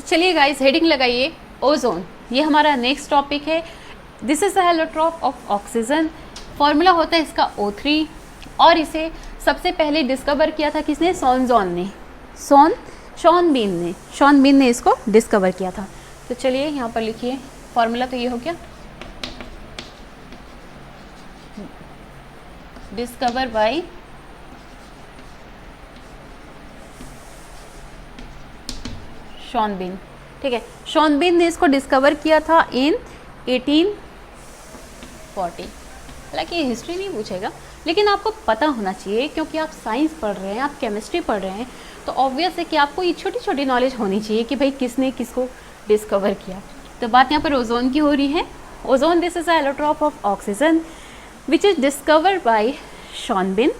चलिए guys, heading लगाइए ozone. ये हमारा नेक्स्ट टॉपिक है। This is a allotrope of oxygen. Formula होता है इसका O3 और इसे सबसे पहले डिस्कवर किया था किसने? शॉन बीन ने इसको डिस्कवर किया था। तो चलिए यहाँ पर लिखिए फॉर्मूला। तो ये हो गया डिस्कवर बाय शॉन बीन। ठीक है, शॉन बीन ने इसको डिस्कवर किया था इन 1840। हालांकि ये हिस्ट्री नहीं पूछेगा, लेकिन आपको पता होना चाहिए क्योंकि आप साइंस पढ़ रहे हैं, आप केमिस्ट्री पढ़ रहे हैं, तो ऑब्वियस है कि आपको ये छोटी छोटी नॉलेज होनी चाहिए कि भाई किसने किसको डिस्कवर किया। तो बात यहाँ पर ओजोन की हो रही है। Ozone, this is a allotrope of oxygen which is discovered by Schönbein.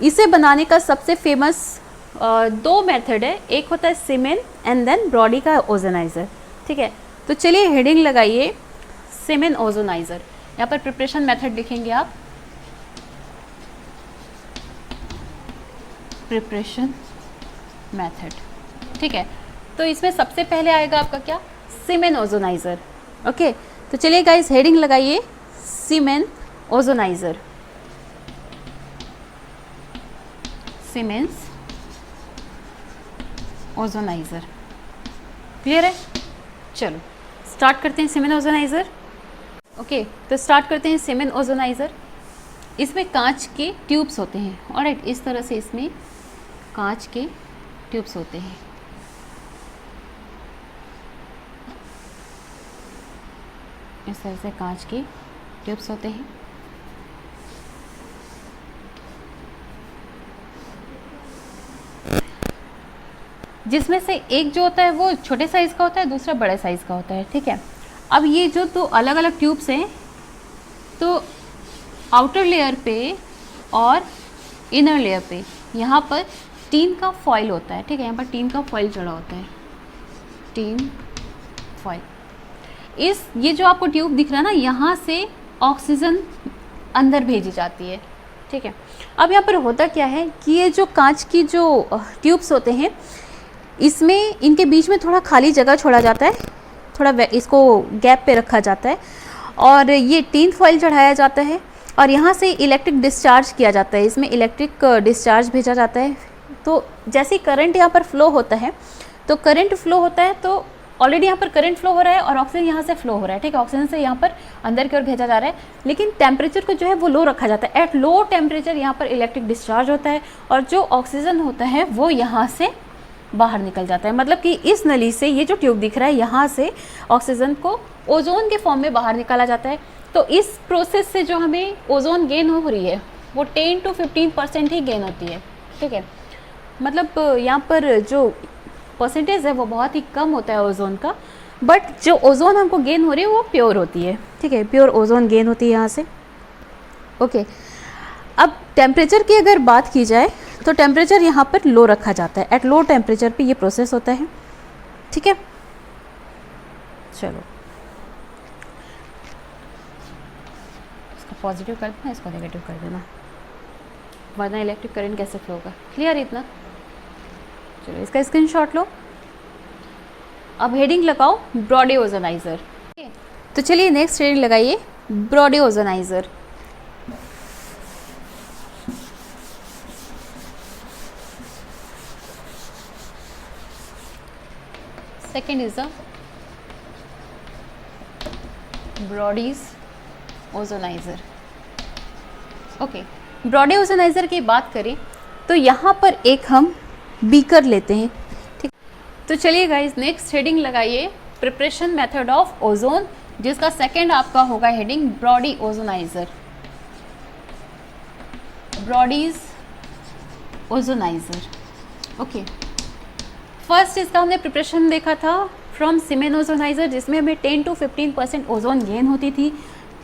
इसे बनाने का सबसे फेमस दो मेथड है, एक होता है सीमेन एंड देन ब्रॉडी का ओजोनाइज़र। ठीक है, तो चलिए हेडिंग लगाइए सीमेन ओजोनाइज़र। यहाँ पर प्रिपरेशन मेथड लिखेंगे आप, प्रिपरेशन मेथड। ठीक है, तो इसमें सबसे पहले आएगा आपका क्या? सीमेन ओजोनाइज़र। ओके, तो चलिए गाइस हेडिंग लगाइए सीमेन ओजोनाइज़र। सीमेंस ओजोनाइज़र। क्लियर है? चलो स्टार्ट करते हैं सीमेन ओजोनाइज़र। ओके, तो स्टार्ट करते हैं सीमेन ओजोनाइज़र। इसमें कांच के ट्यूब्स होते हैं। ऑलराइट, इस तरह से इसमें कांच के ट्यूब्स होते हैं। इस तरह से कांच के ट्यूब्स होते हैं। जिसमें से एक जो होता है वो छोटे साइज़ का होता है, दूसरा बड़े साइज़ का होता है। ठीक है, अब ये जो दो अलग अलग ट्यूब्स हैं, तो आउटर लेयर पे और इनर लेयर पे यहाँ पर टीन का फॉइल होता है। ठीक है, यहाँ पर टीन का फॉइल चढ़ा होता है, टीन फॉइल। ये जो आपको ट्यूब दिख रहा है ना, यहाँ से ऑक्सीजन अंदर भेजी जाती है। ठीक है, अब यहाँ पर होता क्या है कि ये जो कांच की जो ट्यूब्स होते हैं, इसमें इनके बीच में थोड़ा खाली जगह छोड़ा जाता है, थोड़ा इसको गैप पे रखा जाता है और ये टीन फॉइल चढ़ाया जाता है और यहाँ से इलेक्ट्रिक डिस्चार्ज किया जाता है। इसमें इलेक्ट्रिक डिस्चार्ज भेजा जाता है। तो जैसे करंट यहाँ पर फ्लो होता है, तो करंट फ्लो होता है, तो ऑलरेडी यहाँ पर करंट फ्लो हो रहा है और ऑक्सीजन यहाँ से फ्लो हो रहा है। ठीक है, ऑक्सीजन से यहाँ पर अंदर की ओर भेजा जा रहा है, लेकिन टेम्परेचर को जो है वो लो रखा जाता है। एट लो टेम्परेचर यहाँ पर इलेक्ट्रिक डिस्चार्ज होता है और जो ऑक्सीजन होता है वो यहाँ से बाहर निकल जाता है। मतलब कि इस नली से ये जो ट्यूब दिख रहा है, यहाँ से ऑक्सीजन को ओजोन के फॉर्म में बाहर निकाला जाता है। तो इस प्रोसेस से जो हमें ओजोन गेन हो रही है वो 10 to 15% ही गेन होती है। ठीक है, मतलब यहाँ पर जो परसेंटेज है वो बहुत ही कम होता है ओजोन का, बट जो ओजोन हमको गेन हो रही है वो प्योर होती है। ठीक है, प्योर ओजोन गेन होती है यहाँ से। ओके, अब टेम्परेचर की अगर बात की जाए तो टेम्परेचर यहाँ पर लो रखा जाता है। एट लो टेम्परेचर पे ये प्रोसेस होता है। ठीक है, चलो इसको पॉजिटिव कर देना, इसको नेगेटिव कर देना, वरना इलेक्ट्रिक करंट कैसे फ्लो होगा। क्लियर इतना? चलो इसका स्क्रीनशॉट लो। अब हेडिंग लगाओ ब्रॉडी ओजोनाइज़र। तो चलिए नेक्स्ट हेडिंग लगाइए Brodie ozoniser. Second is the Brodie's ozoniser. Okay, Brodie ozoniser की बात करें तो यहाँ पर एक हम बीकर लेते हैं। ठीक, तो चलिए गाइस नेक्स्ट हेडिंग लगाइए प्रिपरेशन मेथड ऑफ ओजोन, जिसका सेकेंड आपका होगा heading Brody ओजोनाइज़र। ब्रॉडीज ozoniser. Okay, first इसका हमने प्रिपरेशन देखा था फ्रॉम सीमेन ओजोनाइज़र, जिसमें हमें 10 to 15% ओजोन गेन होती थी।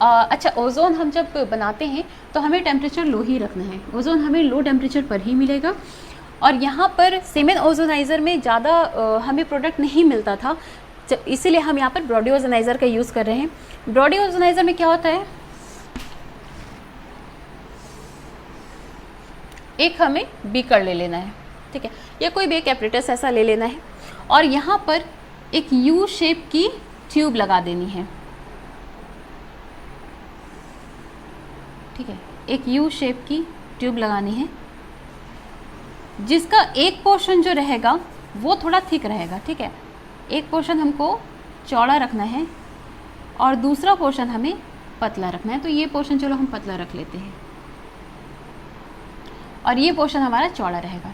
अच्छा, ओजोन हम जब बनाते हैं तो हमें टेम्परेचर लो ही रखना है। ओजोन हमें लो टेम्परेचर पर ही मिलेगा और यहाँ पर सीमेन ओजोनाइज़र में ज़्यादा हमें प्रोडक्ट नहीं मिलता था, इसीलिए हम यहाँ पर ब्रॉडी ओजोनाइज़र का यूज़ कर रहे हैं। ब्रॉडी ओजोनाइज़र में क्या होता है, एक हमें बीकर ले लेना है। ठीक है, या कोई भी एक एपरेटस ऐसा ले लेना है और यहाँ पर एक यू शेप की ट्यूब लगा देनी है, ठीक है, एक यू शेप की ट्यूब लगानी है, जिसका एक पोर्शन जो रहेगा वो थोड़ा थिक रहेगा, ठीक है। एक पोर्शन हमको चौड़ा रखना है और दूसरा पोर्शन हमें पतला रखना है। तो ये पोर्शन चलो हम पतला रख लेते हैं और ये पोर्शन हमारा चौड़ा रहेगा।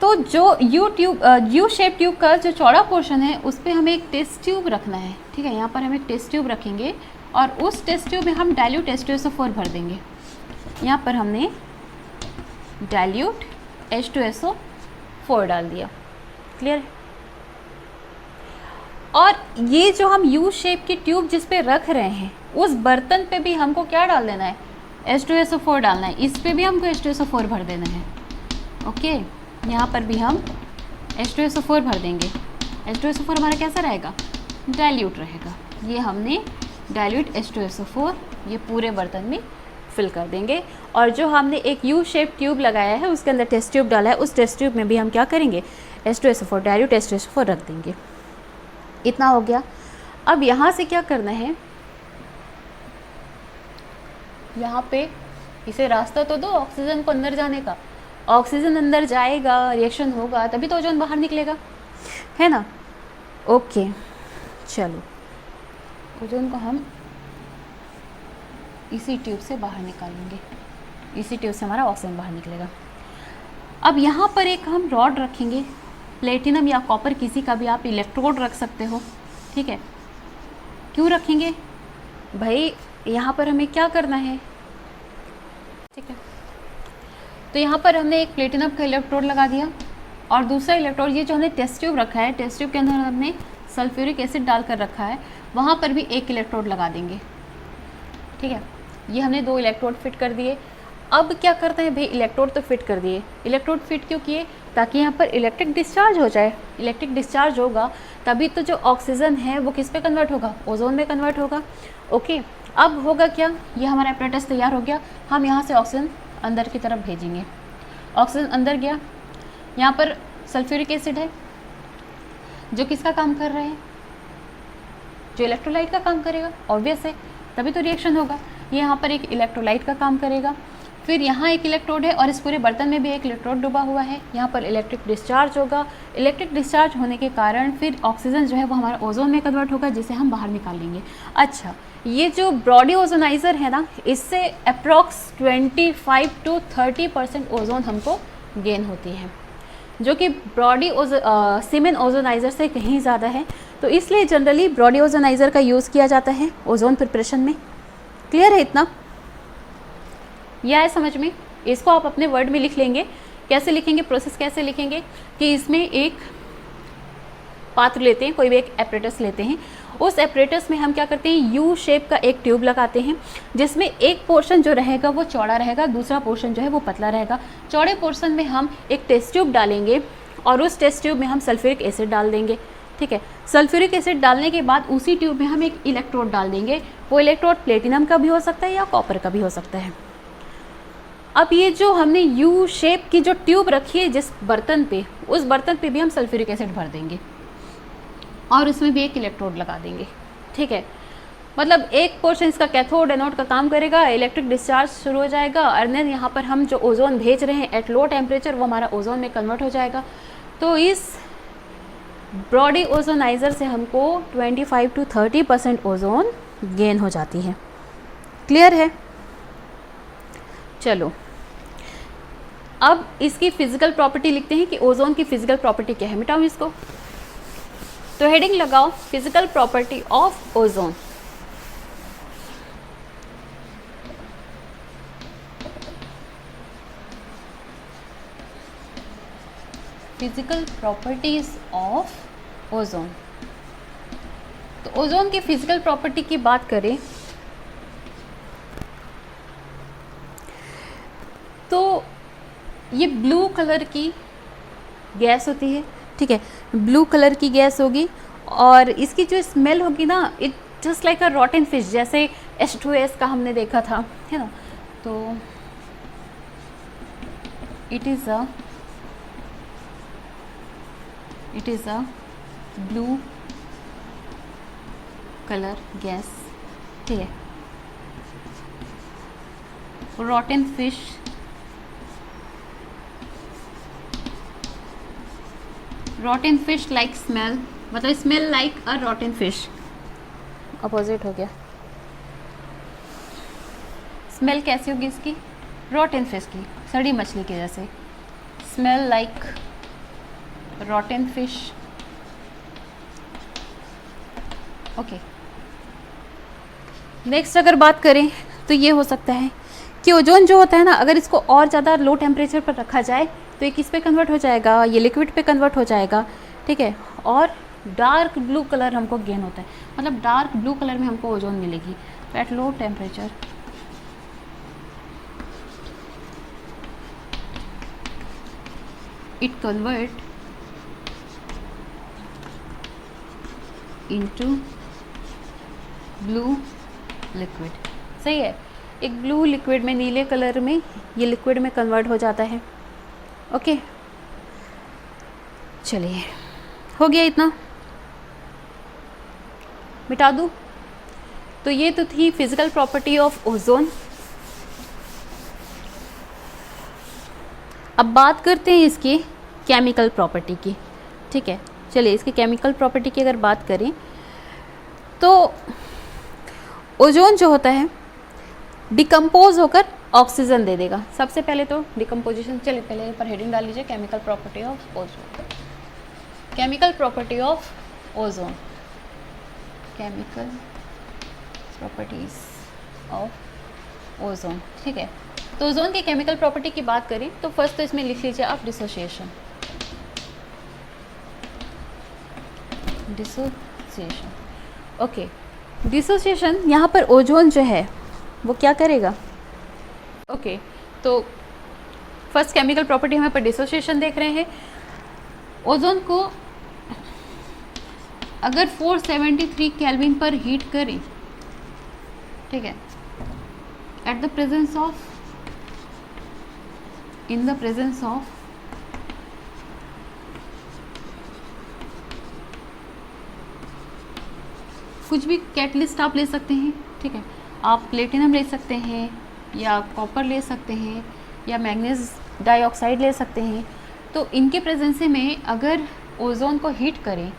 तो जो यू शेप ट्यूब का जो चौड़ा पोर्शन है उस पर हमें एक टेस्ट ट्यूब रखना है, ठीक है। यहाँ पर हम एक टेस्ट ट्यूब रखेंगे और उस टेस्ट ट्यूब में हम डाइल्यूट H2SO4 भर देंगे। यहाँ पर हमने डाइल्यूट H2SO4 डाल दिया, क्लियर है। और ये जो हम यू शेप की ट्यूब जिस पे रख रहे हैं उस बर्तन पे भी हमको क्या डाल देना है, H2SO4 डालना है। इस पे भी हमको H2SO4 भर देना है, ओके। यहाँ पर भी हम H2SO4 भर देंगे। H2SO4 हमारा कैसा रहेगा, डाइल्यूट रहेगा। ये हमने डाइल्यूट H2SO4 ये पूरे बर्तन में फिल कर देंगे। और जो हमने एक यू शेप ट्यूब लगाया है उसके अंदर टेस्ट ट्यूब डाला है, उस टेस्ट ट्यूब में भी हम क्या करेंगे, H2SO4 डाइल्यूट H2SO4 रख देंगे। इतना हो गया। अब यहाँ से क्या करना है, यहाँ पे इसे रास्ता तो दो ऑक्सीजन को अंदर जाने का। ऑक्सीजन अंदर जाएगा, रिएक्शन होगा, तभी तो ओजोन बाहर निकलेगा, है ना। ओके चलो, ओजोन को हम इसी ट्यूब से बाहर निकालेंगे, इसी ट्यूब से हमारा ऑक्सीजन बाहर निकलेगा। अब यहाँ पर एक हम रॉड रखेंगे, प्लेटिनम या कॉपर, किसी का भी आप इलेक्ट्रोड रख सकते हो, ठीक है। क्यों रखेंगे भाई, यहाँ पर हमें क्या करना है, ठीक है। तो यहाँ पर हमने एक प्लेटिनम का इलेक्ट्रोड लगा दिया और दूसरा इलेक्ट्रोड, ये जो हमने टेस्ट ट्यूब रखा है, टेस्ट ट्यूब के अंदर हमने सल्फ्यूरिक एसिड डालकर रखा है, वहाँ पर भी एक इलेक्ट्रोड लगा देंगे, ठीक है। ये हमने 2 इलेक्ट्रोड फिट कर दिए। अब क्या करते हैं भाई, इलेक्ट्रोड तो फिट कर दिए, इलेक्ट्रोड फिट क्यों किए, ताकि यहाँ पर इलेक्ट्रिक डिस्चार्ज हो जाए। इलेक्ट्रिक डिस्चार्ज होगा तभी तो जो ऑक्सीजन है वो किस पे कन्वर्ट होगा, ओजोन में कन्वर्ट होगा, ओके। अब होगा क्या, ये हमारा एपरेटस तैयार हो गया। हम यहाँ से ऑक्सीजन अंदर की तरफ भेजेंगे, ऑक्सीजन अंदर गया। यहाँ पर सल्फ्यूरिक एसिड है जो किसका काम कर रहे हैं, जो इलेक्ट्रोलाइट का काम करेगा, ऑब्वियस है, तभी तो रिएक्शन होगा। ये यहाँ पर एक इलेक्ट्रोलाइट का काम करेगा। फिर यहाँ एक इलेक्ट्रोड है और इस पूरे बर्तन में भी एक इलेक्ट्रोड डूबा हुआ है। यहाँ पर इलेक्ट्रिक डिस्चार्ज होगा, इलेक्ट्रिक डिस्चार्ज होने के कारण फिर ऑक्सीजन जो है वो हमारा ओजोन में कन्वर्ट होगा, जिसे हम बाहर निकाल लेंगे। अच्छा, ये जो ब्रॉडी ओजोनाइज़र है ना, इससे अप्रॉक्स 25 to 30% ओजोन हमको गेन होती है, जो कि ब्रॉडी सीमेन ओजोनाइज़र से कहीं ज़्यादा है। तो इसलिए जनरली ब्रॉडी ओजोनाइज़र का यूज़ किया जाता है ओजोन प्रिपरेशन में। क्लियर है इतना, यह है समझ में। इसको आप अपने वर्ड में लिख लेंगे। कैसे लिखेंगे, प्रोसेस कैसे लिखेंगे कि इसमें एक पात्र लेते हैं, कोई भी एक एपरेटस लेते हैं, उस एपरेटस में हम क्या करते हैं, यू शेप का एक ट्यूब लगाते हैं, जिसमें एक पोर्शन जो रहेगा वो चौड़ा रहेगा, दूसरा पोर्शन जो है वो पतला रहेगा। चौड़े पोर्शन में हम एक टेस्ट ट्यूब डालेंगे और उस टेस्ट ट्यूब में हम सल्फ्यूरिक एसिड डाल देंगे, ठीक है। सल्फ्यूरिक एसिड डालने के बाद उसी ट्यूब में हम एक इलेक्ट्रोड डाल देंगे। वो इलेक्ट्रोड प्लेटिनम का भी हो सकता है या कॉपर का भी हो सकता है। अब ये जो हमने यू शेप की जो ट्यूब रखी है जिस बर्तन पे, उस बर्तन पे भी हम सल्फ्यूरिक एसिड भर देंगे और उसमें भी एक इलेक्ट्रोड लगा देंगे, ठीक है। मतलब एक पोर्शन इसका कैथोड एनोड का काम करेगा, इलेक्ट्रिक डिस्चार्ज शुरू हो जाएगा और देन यहाँ पर हम जो ओजोन भेज रहे हैं एट लो टेम्परेचर, वो हमारा ओजोन में कन्वर्ट हो जाएगा। तो इस ब्रॉडी ओजोनाइज़र से हमको 25 to 30% ओजोन गेन हो जाती है। क्लियर है, चलो अब इसकी फिजिकल प्रॉपर्टी लिखते हैं कि ओजोन की फिजिकल प्रॉपर्टी क्या है। मिटाओ इसको, तो हेडिंग लगाओ physical property of ozone. Physical properties of ozone. तो ओजोन की फिजिकल प्रॉपर्टी की बात करें तो ये ब्लू कलर की गैस होती है, ठीक है, ब्लू कलर की गैस होगी और इसकी जो स्मेल होगी ना, it just like a rotten fish, जैसे H2S का हमने देखा था, है ना। तो it is a blue colour gas, ठीक है। Rotten fish, rotten fish like smell, मतलब smell like a rotten fish, opposite हो गया। स्मेल कैसी होगी इसकी? रॉटन फिश की, सड़ी मछली के जैसे। Smell like रॉटन fish, okay. Next अगर बात करें तो ये हो सकता है कि ओजोन जो होता है ना, अगर इसको और ज़्यादा लो टेम्परेचर पर रखा जाए तो ये किस पे कन्वर्ट हो जाएगा? ये लिक्विड पे कन्वर्ट हो जाएगा, ठीक है। और डार्क ब्लू कलर हमको गेन होता है, मतलब डार्क ब्लू कलर में हमको ओजोन मिलेगी। तो at low temperature it convert into blue liquid, सही है। एक ब्लू लिक्विड में, नीले कलर में ये लिक्विड में कन्वर्ट हो जाता है, ओके। चलिए, हो गया इतना, मिटा दूँ? तो ये तो थी फिजिकल प्रॉपर्टी ऑफ ओजोन। अब बात करते हैं इसकी केमिकल प्रॉपर्टी की, ठीक है। चलिए, इसकी केमिकल प्रॉपर्टी की अगर बात करें तो ओजोन जो होता है डिकम्पोज होकर ऑक्सीजन दे देगा। सबसे पहले तो डिकम्पोजिशन, चलिए पहले पर हेडिंग डाल लीजिए, chemical property of ozone. Chemical property of ozone, chemical properties of ozone, ठीक है। तो ओजोन की केमिकल प्रॉपर्टी की बात करें तो फर्स्ट तो इसमें लिख लीजिए आप डिसोसिएशन, डिसोसिएशन, ओके। डिसोसिएशन, यहाँ पर ओजोन जो है वो क्या करेगा? ओके, तो फर्स्ट केमिकल प्रॉपर्टी हमें पर डिसोसिएशन देख रहे हैं। ओजोन को अगर 473 केल्विन पर हीट करें, ठीक है, at the presence of, in the presence of कुछ भी कैटलिस्ट आप ले सकते हैं, ठीक है। आप प्लेटिनम ले सकते हैं या कॉपर ले सकते हैं या मैग्नीज डाइऑक्साइड ले सकते हैं। तो इनके प्रेजेंस में अगर ओजोन को हीट करें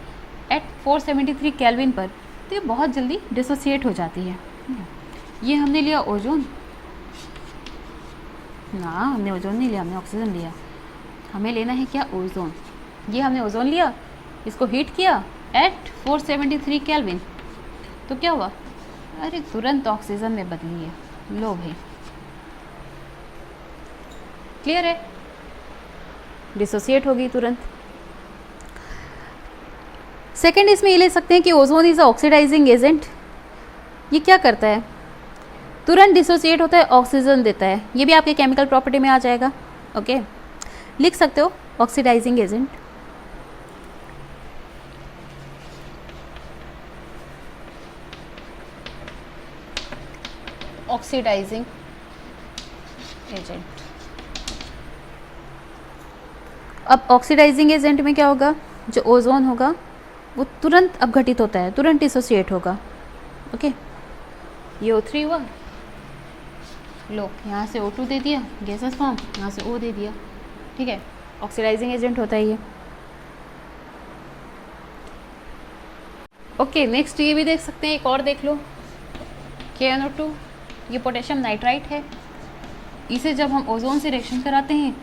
एट 473 केल्विन पर तो ये बहुत जल्दी डिसोसिएट हो जाती है। ये हमने लिया ओजोन ना, हमने ओजोन नहीं लिया, हमने ऑक्सीजन लिया। हमें लेना है क्या? ओजोन। ये हमने ओजोन लिया, इसको हीट किया एट 473 केल्विन, तो क्या हुआ? अरे तुरंत ऑक्सीजन में बदली है। लो भाई, क्लियर है? डिसोसिएट होगी तुरंत। सेकेंड इसमें ये ले सकते हैं कि ozone is a oxidising agent. ये क्या करता है? तुरंत डिसोसिएट होता है, ऑक्सीजन देता है। ये भी आपके केमिकल प्रॉपर्टी में आ जाएगा, ओके। लिख सकते हो ऑक्सीडाइजिंग एजेंट। Oxidising agent. अब ऑक्सीडाइजिंग एजेंट में क्या होगा? जो ओजोन होगा वो तुरंत अपघटित होता है, तुरंत डिसोसिएट होगा, ओके। ये O3 हुआ, लो यहाँ से O2 दे दिया गैसेस फॉर्म, यहाँ से O दे दिया, ठीक है। ऑक्सीडाइजिंग एजेंट होता है ये, ओके। नेक्स्ट ये भी देख सकते हैं, एक और देख लो, KnO2। ये पोटेशियम नाइट्राइट है। इसे जब हम ओजोन से रिएक्शन कराते हैं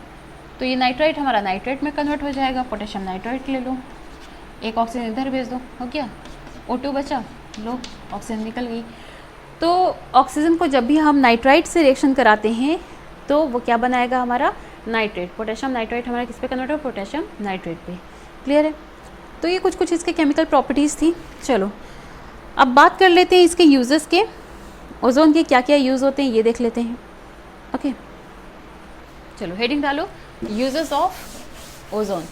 तो ये नाइट्राइट हमारा नाइट्रेट में कन्वर्ट हो जाएगा। पोटेशियम नाइट्राइट ले लो, एक ऑक्सीजन इधर भेज दो, हो गया। O2 बचा, लो ऑक्सीजन निकल गई। तो ऑक्सीजन को जब भी हम नाइट्राइट से रिएक्शन कराते हैं तो वो क्या बनाएगा? हमारा नाइट्रेट। पोटेशियम नाइट्राइट हमारा किस पे कन्वर्ट हो? पोटेशियम नाइट्रेट पे, क्लियर है? तो ये कुछ कुछ इसके केमिकल प्रॉपर्टीज़ थी। चलो अब बात कर लेते हैं इसके यूजेस के। ओजोन के क्या क्या यूज़ होते हैं ये देख लेते हैं, ओके। चलो हेडिंग डालो, यूजेस ऑफ ओजोन।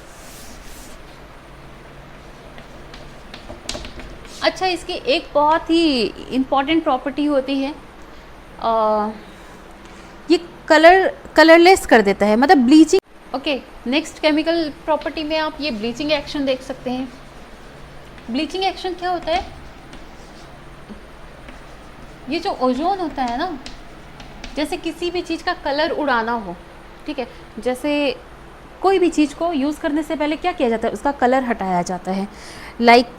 अच्छा, इसकी एक बहुत ही इम्पॉर्टेंट प्रॉपर्टी होती है, ये कलरलेस कर देता है, मतलब bleaching, okay. Next chemical property में आप ये ब्लीचिंग एक्शन देख सकते हैं। ब्लीचिंग एक्शन क्या होता है? ये जो ओजोन होता है ना, जैसे किसी भी चीज़ का कलर उड़ाना हो, ठीक है, जैसे कोई भी चीज़ को यूज़ करने से पहले क्या किया जाता है, उसका कलर हटाया जाता है। लाइक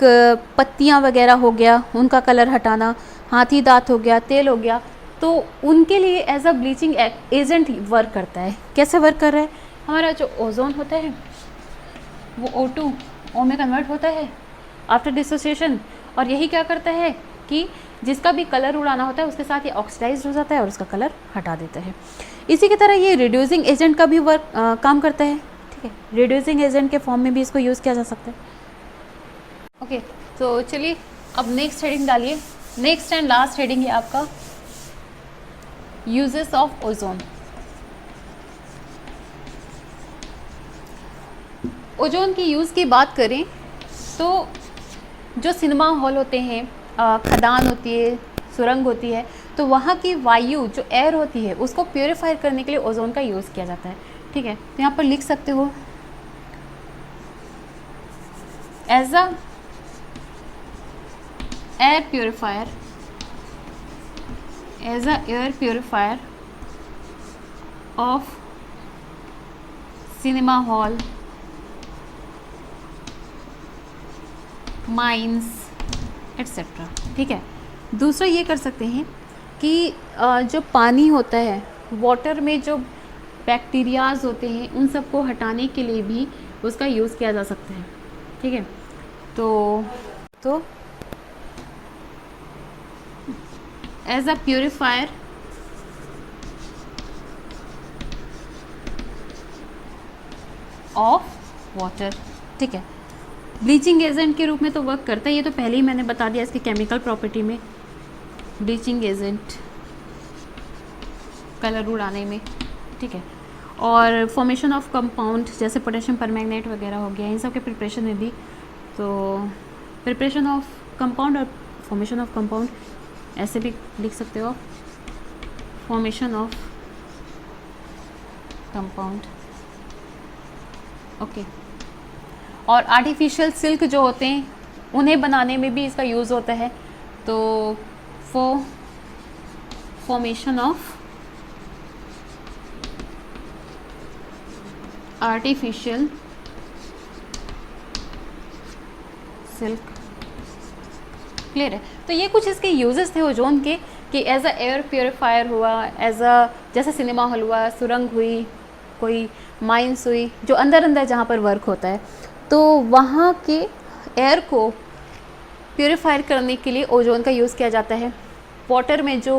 पत्तियाँ वगैरह हो गया, उनका कलर हटाना, हाथी दांत हो गया, तेल हो गया, तो उनके लिए as a bleaching agent work करता है। कैसे वर्क कर रहा है, हमारा जो ओजोन होता है वो O2 O में कन्वर्ट होता है आफ्टर डिसोसिएशन, और यही क्या करता है कि जिसका भी कलर उड़ाना होता है उसके साथ ये ऑक्सीडाइज हो जाता है और उसका कलर हटा देता है। इसी की तरह ये रिड्यूसिंग एजेंट का भी वर्क काम करता है, ठीक है, रिड्यूसिंग एजेंट के फॉर्म में भी इसको यूज़ किया जा सकता है। ओके, तो चलिए अब नेक्स्ट हेडिंग डालिए। नेक्स्ट एंड लास्ट हेडिंग है आपका यूजेस ऑफ ओजोन। ओजोन की यूज़ की बात करें तो जो सिनेमा हॉल होते हैं, खदान होती है, सुरंग होती है, तो वहाँ की वायु जो एयर होती है उसको प्योरीफाई करने के लिए ओजोन का यूज़ किया जाता है, ठीक है। तो यहाँ पर लिख सकते हो as a air purifier, as a air purifier of cinema hall, mines etcetera, ठीक है। दूसरा ये कर सकते हैं कि जो पानी होता है, वाटर में जो बैक्टीरियाज होते हैं, उन सबको हटाने के लिए भी उसका यूज़ किया जा सकता है, ठीक है। तो as a purifier of water, ठीक है। ब्लीचिंग एजेंट के रूप में तो वर्क करता है, ये तो पहले ही मैंने बता दिया इसकी केमिकल प्रॉपर्टी में, ब्लीचिंग एजेंट कलर उड़ाने में, ठीक है। और फॉर्मेशन ऑफ कंपाउंड जैसे पोटेशियम परमैंगनेट वगैरह हो गया, इन सब के प्रिपरेशन में भी, तो प्रिपरेशन ऑफ कंपाउंड और फॉर्मेशन ऑफ कंपाउंड ऐसे भी लिख सकते हो, फॉर्मेशन ऑफ कंपाउंड, ओके। और आर्टिफिशियल सिल्क जो होते हैं उन्हें बनाने में भी इसका यूज़ होता है, तो formation of artificial silk, clear है। तो ये कुछ इसके यूजेस थे ओजोन के, कि एज अ एयर प्योरीफायर हुआ, एज अ जैसे सिनेमा हॉल हुआ, सुरंग हुई, कोई माइंस हुई, जो अंदर अंदर जहाँ पर वर्क होता है, तो वहाँ के एयर को प्योरीफायर करने के लिए ओजोन का यूज़ किया जाता है। वाटर में जो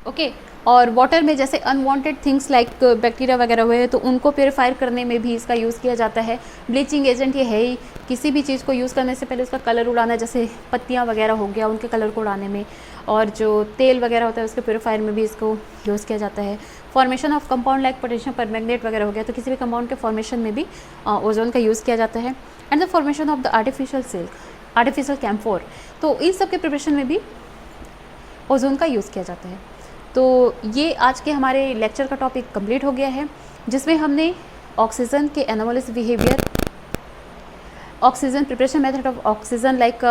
ओके, और वाटर में जैसे अनवांटेड थिंग्स लाइक बैक्टीरिया वगैरह हुए तो उनको प्योरीफायर करने में भी इसका यूज़ किया जाता है। ब्लीचिंग एजेंट ये है ही, किसी भी चीज़ को यूज़ करने से पहले उसका कलर उड़ाना, जैसे पत्तियाँ वगैरह हो गया उनके कलर को उड़ाने में, और जो तेल वगैरह होता है उसके प्योरीफायर में भी इसको यूज़ किया जाता है। Formation of compound like potassium permanganate वगैरह हो गया, तो किसी भी कंपाउंड के फॉर्मेशन में भी ओजोन का यूज़ किया जाता है। And the formation of the artificial silk, artificial camphor, तो इन सब के प्रिपरेशन में भी ओजोन का यूज़ किया जाता है। तो ये आज के हमारे लेक्चर का टॉपिक कंप्लीट हो गया है, जिसमें हमने ऑक्सीजन के anomalous behaviour, oxygen preparation method of oxygen like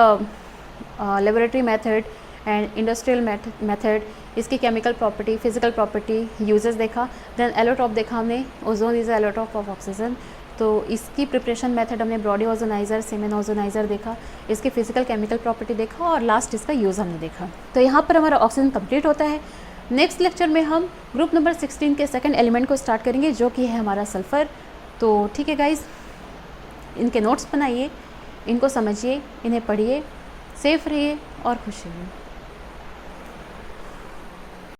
laboratory method and industrial method, इसकी chemical property, physical property, uses देखा। देन एलोटॉप देखा हमने, ozone is allotrope of oxygen, तो इसकी प्रिपरेशन मेथड हमने ब्रॉडी ओजोनाइज़र, सेमेन ओजोनाइज़र देखा, इसकी physical chemical property देखा, और लास्ट इसका यूज़ हमने देखा। तो यहाँ पर हमारा ऑक्सीजन कंप्लीट होता है। नेक्स्ट लेक्चर में हम ग्रुप नंबर 16 के सेकंड एलिमेंट को स्टार्ट करेंगे, जो कि है हमारा सल्फ़र। तो ठीक है गाइज़, इनके नोट्स बनाइए, इनको समझिए, इन्हें पढ़िए, सेफ रहिए और खुश रहिए।